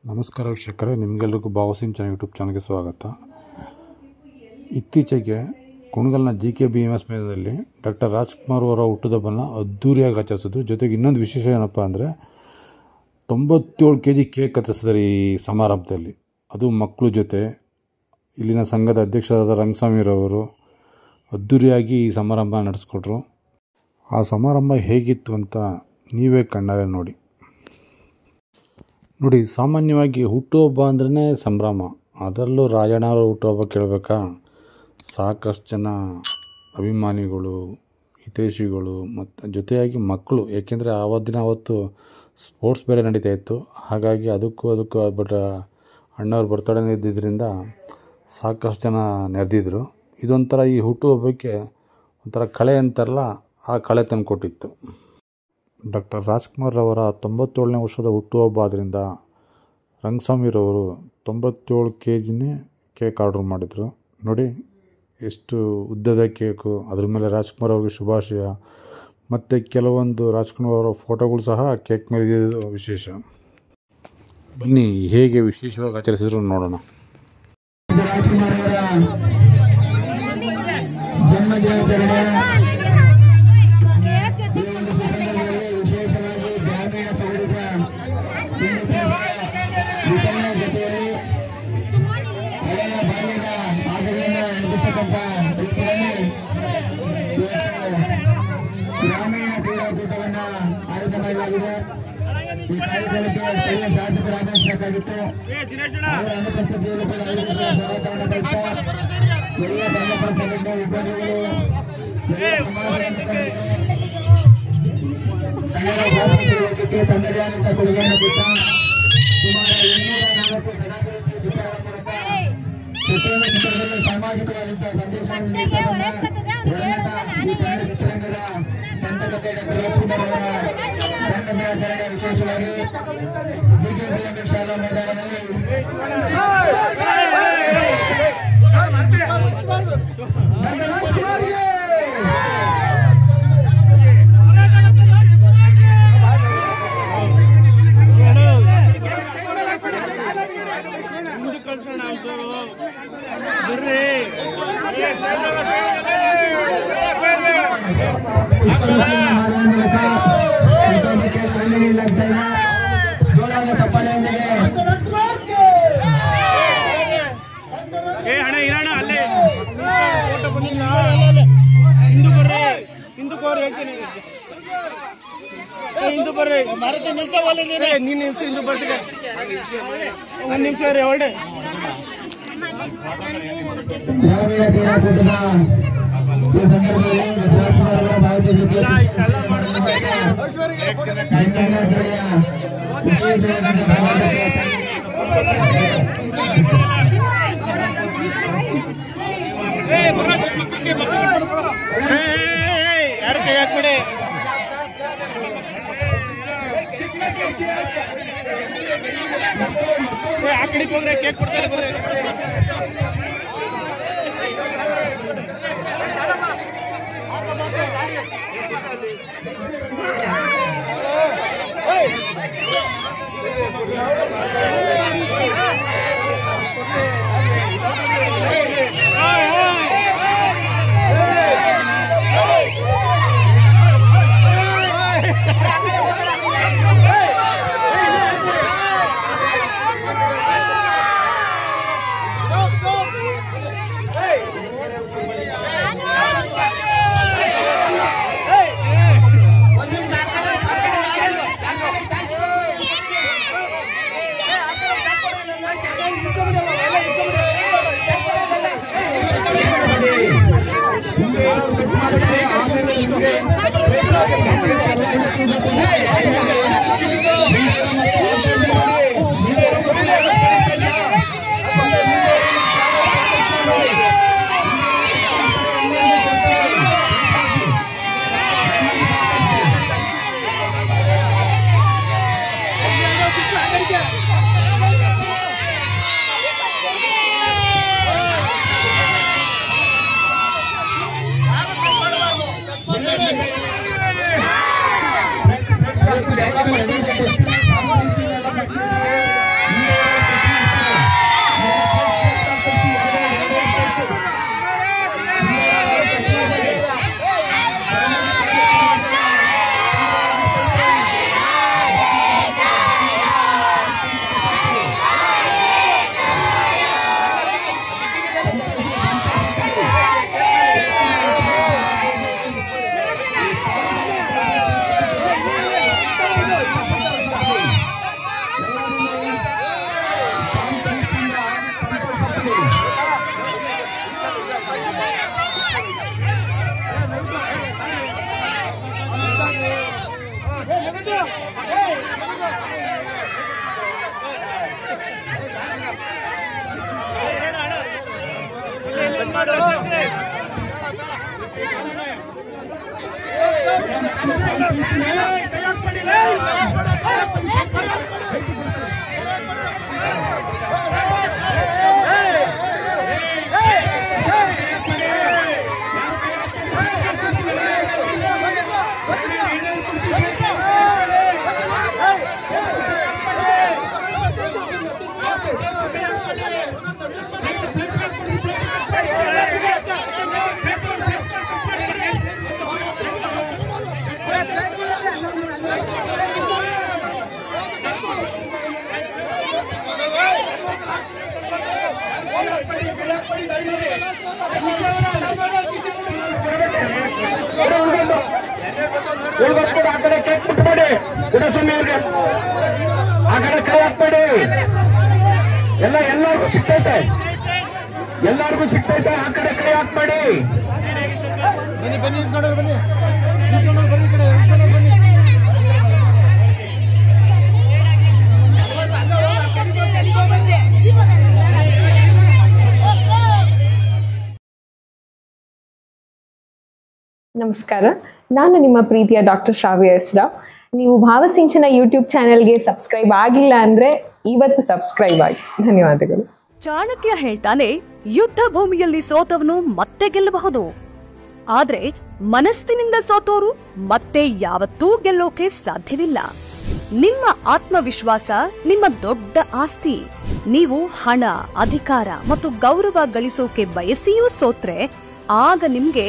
ನಮಸ್ಕಾರ ವೀಕ್ಷಕರೇ, ನಿಮಗೆಲ್ಲರಿಗೂ ಭಾವಸಿಂಚನ ಯೂಟ್ಯೂಬ್ ಚಾನಲ್ಗೆ ಸ್ವಾಗತ. ಇತ್ತೀಚೆಗೆ ಕುಣಗಲ್ನ JKBMS ಮೇಳದಲ್ಲಿ ಡಾಕ್ಟರ್ ರಾಜ್ಕುಮಾರ್ ಅವರ ಹುಟ್ಟುಹಬ್ಬನ ಅದ್ದೂರಿಯಾಗಿ ಆಚರಿಸಿದ್ರು. ಜೊತೆಗೆ ಇನ್ನೊಂದು ವಿಶೇಷ ಏನಪ್ಪ ಅಂದರೆ 97 kg ಕೇಕ್ ಕತ್ತರಿಸಿದ್ದಾರೆ ಈ ಸಮಾರಂಭದಲ್ಲಿ. ಅದು ಮಕ್ಕಳ ಜೊತೆ ಇಲ್ಲಿನ ಸಂಘದ ಅಧ್ಯಕ್ಷರಾದ ರಂಗಸ್ವಾಮಿರವರು ಅದ್ದೂರಿಯಾಗಿ ಈ ಸಮಾರಂಭ ನಡೆಸ್ಕೊಟ್ರು. ಆ ಸಮಾರಂಭ ಹೇಗಿತ್ತು ಅಂತ ನೀವೇ ಕಣ್ಣಾರೆ ನೋಡಿ. ಸಾಮಾನ್ಯವಾಗಿ ಹುಟ್ಟುಹಬ್ಬ ಅಂದ್ರೇ ಸಂಭ್ರಮ. ಅದರಲ್ಲೂ ರಾಜಣ್ಣ ಅವರ ಹುಟ್ಟುಹಬ್ಬ ಕೇಳಬೇಕಾ, ಸಾಕಷ್ಟು ಜನ ಅಭಿಮಾನಿಗಳು, ಹಿತೈಷಿಗಳು ಮತ್ತು ಜೊತೆಯಾಗಿ ಮಕ್ಕಳು. ಏಕೆಂದರೆ ಅವತ್ತು ಸ್ಪೋರ್ಟ್ಸ್ ಬೇರೆ ನಡೀತಾ ಇತ್ತು. ಹಾಗಾಗಿ ಅದಕ್ಕೂ ಬಟ್ ಅಣ್ಣವ್ರ ಬರ್ತಡೇ ಇದ್ದಿದ್ದರಿಂದ ಸಾಕಷ್ಟು ಜನ ನೆರೆದಿದ್ರು. ಇದೊಂಥರ ಈ ಹುಟ್ಟುಹಬ್ಬಕ್ಕೆ ಒಂಥರ ಕಳೆ ಅಂತಾರಲ್ಲ, ಆ ಕಳೆ ತಂದು ಕೊಟ್ಟಿತ್ತು. ಡಾಕ್ಟರ್ ರಾಜ್ಕುಮಾರ್ ಅವರ 97ನೇ ವರ್ಷದ ಹುಟ್ಟುಹಬ್ಬ ಆದ್ದರಿಂದ ರಂಗಸ್ವಾಮಿರವರು 97 kgನೇ ಕೇಕ್ ಆರ್ಡ್ರ್ ಮಾಡಿದರು. ನೋಡಿ ಎಷ್ಟು ಉದ್ದದ ಕೇಕು, ಅದ್ರ ಮೇಲೆ ರಾಜ್ಕುಮಾರ್ ಅವ್ರಿಗೆ ಶುಭಾಶಯ ಮತ್ತು ಕೆಲವೊಂದು ರಾಜ್ಕುಮಾರ್ ಅವರ ಫೋಟೋಗಳು ಸಹ ಕೇಕ್ ಮೇಲೆ ಇದ್ದಿದ್ದು ವಿಶೇಷ. ಬನ್ನಿ ಹೇಗೆ ವಿಶೇಷವಾಗಿ ಆಚರಿಸಿದ್ರು ನೋಡೋಣ. ರಾಜ್ಕುಮಾರ್ ಅವರ ಜನ್ಮದಿನಾಚರಣೆ ವಿಶೇಷವಾಗಿ ಗ್ರಾಮೀಣ ಸೌಲಭ್ಯ ವಿತರಣೆ ಜೊತೆಯಲ್ಲಿ ಹಳೆಯ ಬಾಲ್ಯದ ಆಟಗಳನ್ನು ನೆನಪಿಸತಕ್ಕಂಥ ರೀತಿಯಲ್ಲಿ ಗ್ರಾಮೀಣ ಕ್ರೀಡಾಕೂಟವನ್ನು ಆಯೋಜನೆ ಮಾಡಲಾಗಿದೆ. ಈ ಕಾರ್ಯಕ್ರಮಕ್ಕೆ ಸ್ಥಳೀಯ ಶಾಸಕರು ಆಗಮಿಸಬೇಕಾಗಿತ್ತು. ಅವರ ಅನುಪಸ್ಥಿತಿಯಲ್ಲಿ ಕೂಡ ಸ್ವಾಗತವನ್ನು ಬಯಸ್ತಾ ಎಲ್ಲ ಸಂಘಪರ ಸಂಘಟನೆ ಉದ್ಯೋಗಿಗಳು, ತನ್ನದೇ ಆದಂತಹ ಕೊಡುಗೆಯನ್ನು ಕೊಟ್ಟ ಸುಮಾರು 204 ಸದಾಭಿವೃದ್ಧಿ ಚಿತ್ರಗಳ ಮೂಲಕ ಪ್ರತಿಯೊಂದು ಚಿತ್ರದಲ್ಲಿ ಸಾಮಾಜಿಕವಾದಂತಹ ಸಂದೇಶವನ್ನು ನೀಡುತ್ತಾ ಈ ಕನ್ನಡ ಚಿತ್ರರಂಗದ ಸಂತಕತೆ ಡಾಕ್ಟರ್ ರಾಜ್ಕುಮಾರ್ ಅವರ ಜನ್ಮದಿನಾಚರಣೆ ವಿಶೇಷವಾಗಿ JKBMS ಶಾಲಾ ಮೈದಾನದಲ್ಲಿ ಹಿಂದೂ ಬರ್ರಿ ನೀನ್ ನಿಮಿಷ ಹಿಂದೂ ಬರ್ತೀವಿ. ಒಂದು ನಿಮಿಷ ರೀ ಹೊರಡೆ. ಗ್ರಾಮೀಣ ಕ್ರೀಡಾಕೂಟದ ಈ ಸಂದರ್ಭದಲ್ಲಿ ಯಾರು ಕೈ ಹಾಕ್ಬಿಡಿ. ಆ ಕಡೆ ಹೋಗ್ರೆ ಕೇಕ್ ಕೊಡ್ತಾರೆ ಬರ್ರಿ. ಆ ಕಡೆ ಕೇಕ್ ಬಿಟ್ಬೇಡಿ, ಗುಡಸ್ವಾಮಿಯವ್ರಿಗೆ ಆ ಕಡೆ ಕೈ ಹಾಕ್ಬೇಡಿ. ಎಲ್ಲರಿಗೂ ಸಿಗ್ತೈತೆ, ಎಲ್ಲರಿಗೂ ಸಿಗ್ತೈತೆ. ಆ ಕಡೆ ಕೈ ಹಾಕ್ಬೇಡಿ. ನಮಸ್ಕಾರ, ನಾನು ನಿಮ್ಮ ಪ್ರೀತಿಯ ಡಾಕ್ಟರ್ ಶ್ರಾವ್ಯ ಎಸ್ ರಾವ್. ನೀವು ಭಾವಸಿಂಚನ ಯೂಟ್ಯೂಬ್ ಚಾನೆಲ್ಗೆ ಸಬ್ಸ್ಕ್ರೈಬ್ ಆಗಿಲ್ಲ ಅಂದ್ರೆ ಇವತ್ತು ಸಬ್ಸ್ಕ್ರೈಬ್ ಆಗಿ. ಧನ್ಯವಾದಗಳು. ಚಾಣಕ್ಯ ಹೇಳ್ತಾನೆ, ಯುದ್ಧ ಭೂಮಿಯಲ್ಲಿ ಸೋತವನು ಮತ್ತೆ ಗೆಲ್ಲಬಹುದು, ಆದ್ರೆ ಮನಸ್ಸಿನಿಂದ ಸೋತೋರು ಮತ್ತೆ ಯಾವತ್ತೂ ಗೆಲ್ಲೋಕೆ ಸಾಧ್ಯವಿಲ್ಲ. ನಿಮ್ಮ ಆತ್ಮವಿಶ್ವಾಸ ನಿಮ್ಮ ದೊಡ್ಡ ಆಸ್ತಿ. ನೀವು ಹಣ, ಅಧಿಕಾರ ಮತ್ತು ಗೌರವ ಗಳಿಸೋಕೆ ಬಯಸಿಯೂ ಸೋತ್ರೆ ಆಗ ನಿಮ್ಗೆ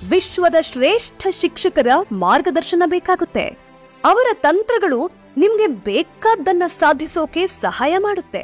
ವಿಶ್ವದ ಶ್ರೇಷ್ಠ ಶಿಕ್ಷಕರ ಮಾರ್ಗದರ್ಶನ ಬೇಕಾಗುತ್ತೆ. ಅವರ ತಂತ್ರಗಳು ನಿಮ್ಗೆ ಬೇಕಾದ್ದನ್ನ ಸಾಧಿಸೋಕೆ ಸಹಾಯ ಮಾಡುತ್ತೆ.